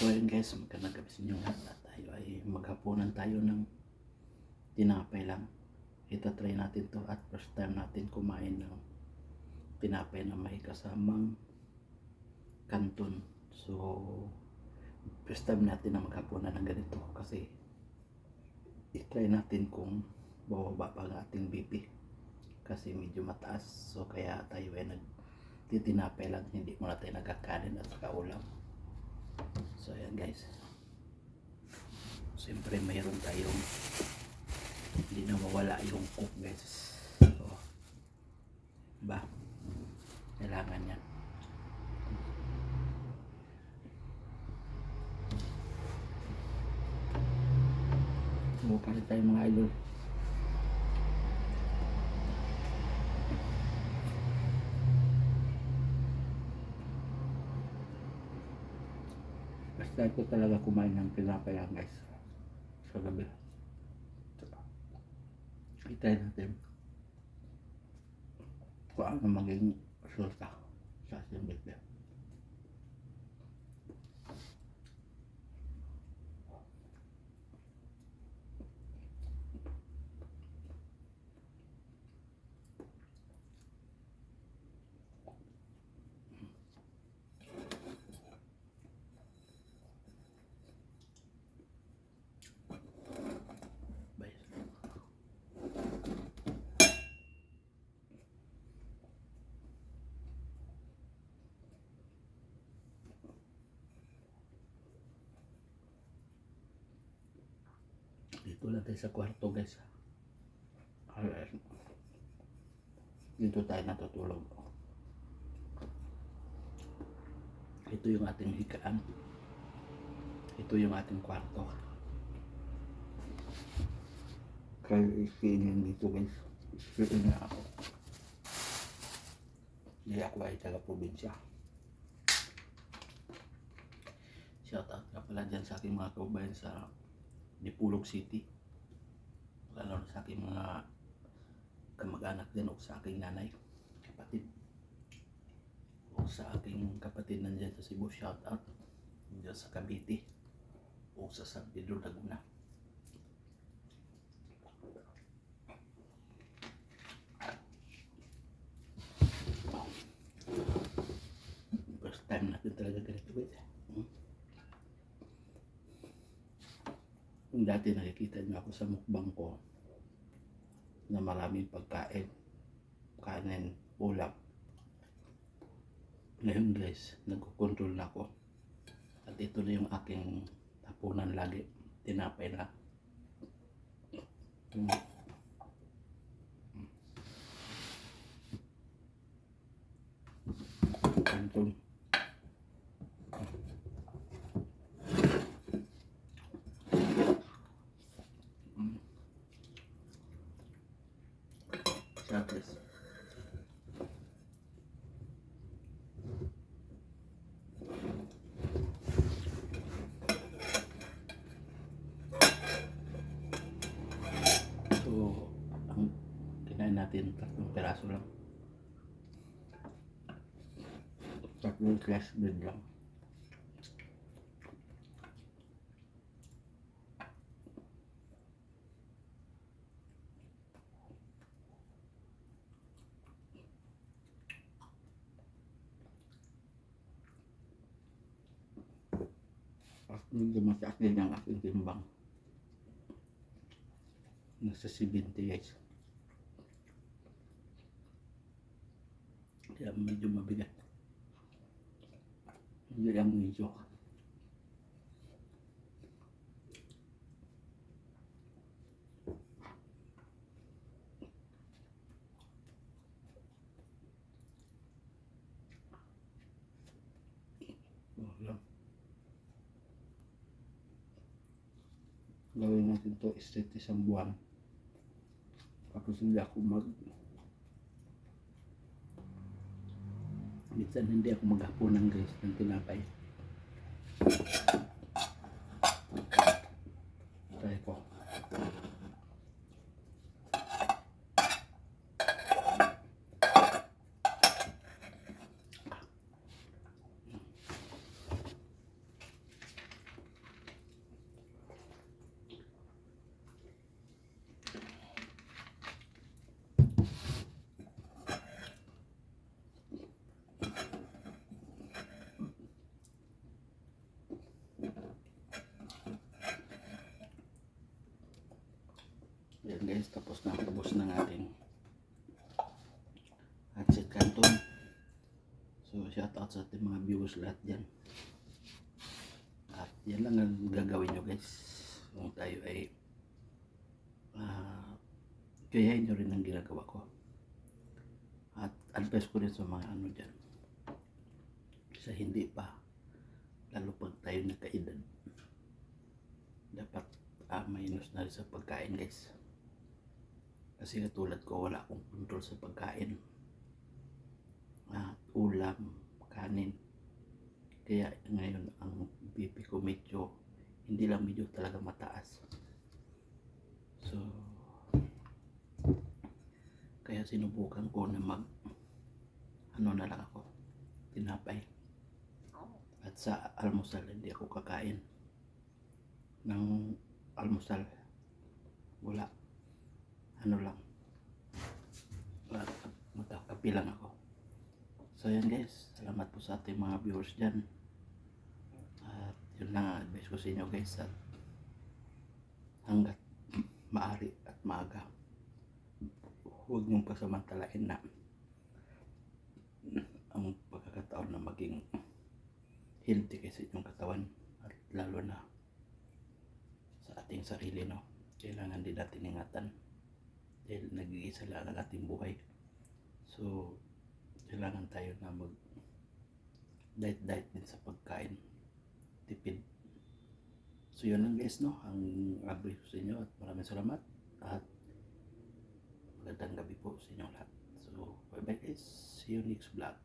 So ayun guys, magandang gabi sa inyo lahat. At tayo ay maghapunan tayo ng tinapay lang. Ita-try natin to at first time natin kumain ng tinapay na may kasamang kanton. So first time natin na maghapunan ng ganito kasi i-try natin kung bababa pa ang ating BP kasi medyo mataas. So kaya tayo ay nagtitinapay lang, hindi muna tayo nagkakanin at saka ulam. So ayan guys, siyempre mayroon tayong hindi na mawala yung cook guys. So ba, kailangan yan. Mukha rin tayo mga idol. Basta ito talaga kumain ng tinapay lang guys sa gabi. I-try natin kung ano maging resulta sa ating video. Dito lang tayo sa kwarto guys. Dito tayo natutulog. Ito yung ating higaan. Ito yung ating kwarto. Kaya ispinin dito guys. Ispinin na ako. Hindi ako ay taga-probinsya. Shoutout ka pala dyan sa aking mga kaubayan sa Dipolog City, lalo sa aking mga kamag-anak dyan o sa aking nanay, kapatid o sa aking kapatid nandyan sa Cebu, shoutout dyan sa Cavite o sa San Pedro Laguna. First time natin talaga ganito guys. Kung dati nakikita niyo ako sa mukbang ko na maraming pagkain, kanin, ulam. Ngayon guys, nagkukontrol na ako. At ito na yung aking hapunan lagi. Tinapay na. Kanton. Guys. Ito ang kinain natin, 3 piraso lang. 3 class bread lang. Medyo mataas din ang aking timbang. Nasa 70 guys. Kaya medyo mabigat. Hindi lang medyo. Gawin natin to straight 1 buwan. Tapos hindi ako minsan hindi ako maghapunan guys ng tinapay. Try ko. guys, tapos ng ating Hatchet Canton. So shout out sa ating mga viewers lahat dyan. At yan lang ang gagawin nyo guys kung tayo ay gayahin nyo rin ang ginagawa ko. At advice ko rin sa mga ano dyan, sa hindi pa, lalo pag tayo nagkaedad, dapat mainos na rin sa pagkain guys. Kasi katulad ko, wala akong control sa pagkain, ulam, kanin. Kaya ngayon ang BP ko medyo, hindi lang medyo, talaga mataas. So kaya sinubukan ko na ano na lang ako, tinapay. At sa almusal hindi ako kakain ng almusal, wala, ano lang, magkakapi lang ako. So yan guys, salamat po sa ating mga viewers dyan. At yun lang ang advice ko sa inyo guys, at hanggat maaari at maaga, huwag niyong pasamantalain na ang pagkakataon na maging healthy kasi inyong katawan, at lalo na sa ating sarili, no? Kailangan din natin ingatan dahil nag-iisa lang ang ating buhay. So kailangan tayo na mag diet din sa pagkain, tipid. So yun lang guys, no, ang advice ko sa inyo, at maraming salamat at magandang gabi po sa inyo lahat. So bye bye guys, see you next vlog.